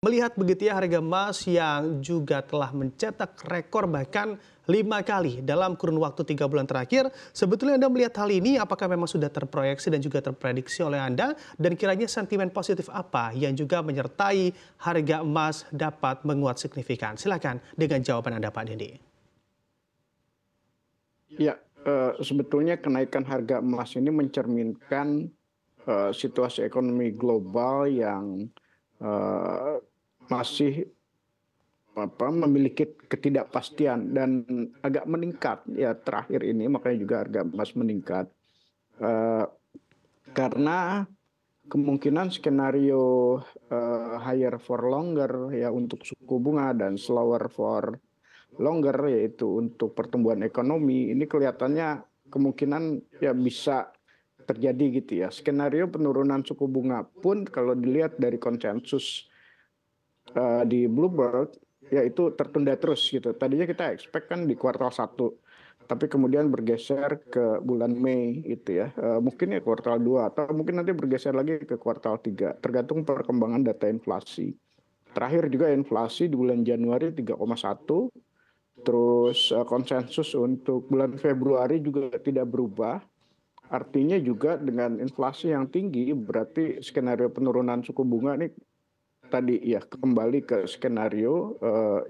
Melihat begitu ya harga emas yang juga telah mencetak rekor bahkan 5 kali dalam kurun waktu 3 bulan terakhir. Sebetulnya Anda melihat hal ini apakah memang sudah terproyeksi dan juga terprediksi oleh Anda? Dan kiranya sentimen positif apa yang juga menyertai harga emas dapat menguat signifikan? Silakan dengan jawaban Anda Pak Dendi. Ya, sebetulnya kenaikan harga emas ini mencerminkan, situasi ekonomi global yang, eee, masih memiliki ketidakpastian dan agak meningkat ya terakhir ini, makanya juga harga emas meningkat, eee, karena kemungkinan skenario, higher for longer ya untuk suku bunga dan slower for longer, yaitu untuk pertumbuhan ekonomi, ini kelihatannya kemungkinan ya bisa terjadi gitu ya. Skenario penurunan suku bunga pun kalau dilihat dari konsensus di Bloomberg, ya itu tertunda terus gitu. Tadinya kita expect kan di kuartal 1, tapi kemudian bergeser ke bulan Mei gitu ya. Mungkin ya kuartal 2 atau mungkin nanti bergeser lagi ke kuartal 3, tergantung perkembangan data inflasi. Terakhir juga inflasi di bulan Januari 3,1. Terus konsensus untuk bulan Februari juga tidak berubah. Artinya juga dengan inflasi yang tinggi berarti skenario penurunan suku bunga ini tadi ya kembali ke skenario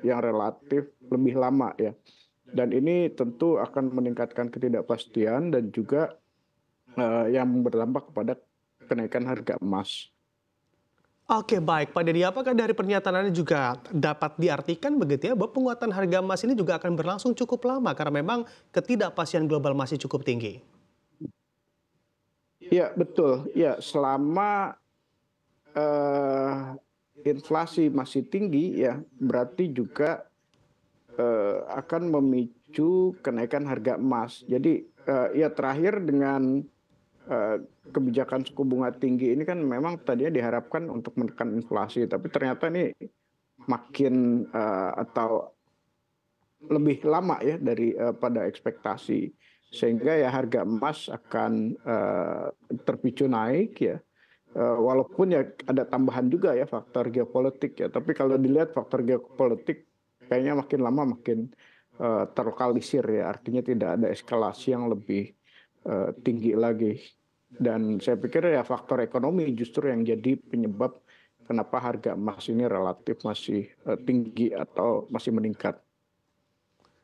yang relatif lebih lama ya. Dan ini tentu akan meningkatkan ketidakpastian dan juga yang berdampak kepada kenaikan harga emas. Oke baik Pak Dendi, apakah dari pernyataan Anda juga dapat diartikan begitu ya bahwa penguatan harga emas ini juga akan berlangsung cukup lama karena memang ketidakpastian global masih cukup tinggi? Ya betul, ya selama inflasi masih tinggi ya, berarti juga akan memicu kenaikan harga emas. Jadi ya terakhir dengan kebijakan suku bunga tinggi ini kan memang tadinya diharapkan untuk menekan inflasi, tapi ternyata ini makin atau lebih lama ya dari pada ekspektasi, sehingga ya harga emas akan terpicu naik ya. Walaupun ya ada tambahan juga ya faktor geopolitik ya, tapi kalau dilihat faktor geopolitik kayaknya makin lama makin terlokalisir ya, artinya tidak ada eskalasi yang lebih tinggi lagi. Dan saya pikir ya faktor ekonomi justru yang jadi penyebab kenapa harga emas ini relatif masih tinggi atau masih meningkat.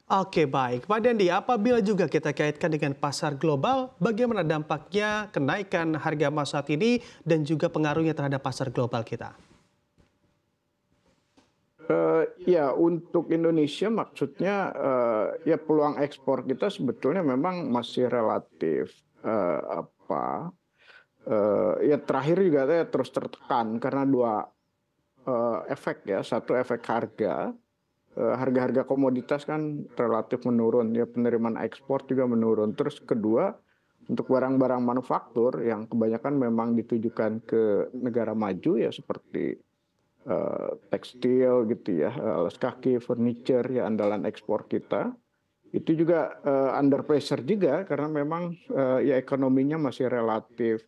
Oke baik, Pak Dendi, apabila juga kita kaitkan dengan pasar global, bagaimana dampaknya kenaikan harga emas saat ini dan juga pengaruhnya terhadap pasar global kita? Ya untuk Indonesia maksudnya ya peluang ekspor kita sebetulnya memang masih relatif ya terakhir juga ya terus tertekan karena dua efek ya. Satu efek harga, harga-harga komoditas kan relatif menurun ya, penerimaan ekspor juga menurun. Terus kedua, untuk barang-barang manufaktur yang kebanyakan memang ditujukan ke negara maju ya seperti tekstil gitu ya, alas kaki, furniture ya andalan ekspor kita, itu juga under pressure juga karena memang ya ekonominya masih relatif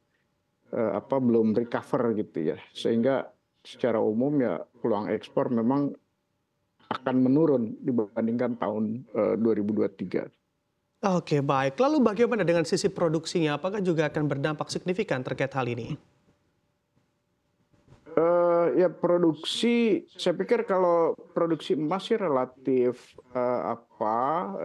belum recover gitu ya, sehingga secara umum ya peluang ekspor memang akan menurun dibandingkan tahun 2023. Oke baik, lalu bagaimana dengan sisi produksinya? Apakah juga akan berdampak signifikan terkait hal ini? Ya produksi, saya pikir kalau produksi emas sih relatif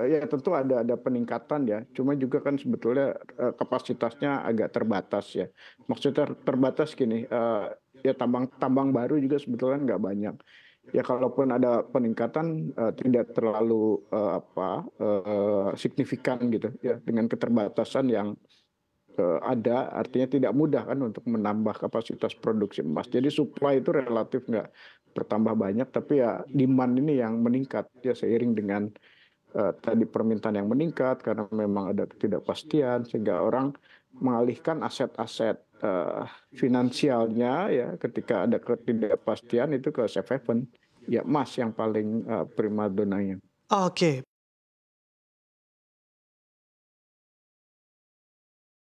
ya tentu ada peningkatan ya. Cuma juga kan sebetulnya kapasitasnya agak terbatas ya. Maksudnya terbatas gini, ya tambang baru juga sebetulnya nggak banyak. Ya kalaupun ada peningkatan tidak terlalu signifikan gitu ya, dengan keterbatasan yang ada, artinya tidak mudah kan untuk menambah kapasitas produksi emas. Jadi supply itu relatif nggak bertambah banyak, tapi ya demand ini yang meningkat ya seiring dengan tadi permintaan yang meningkat karena memang ada ketidakpastian, sehingga orang mengalihkan aset-aset finansialnya ya ketika ada ketidakpastian itu ke safe haven, ya emas yang paling primadonanya. Oke.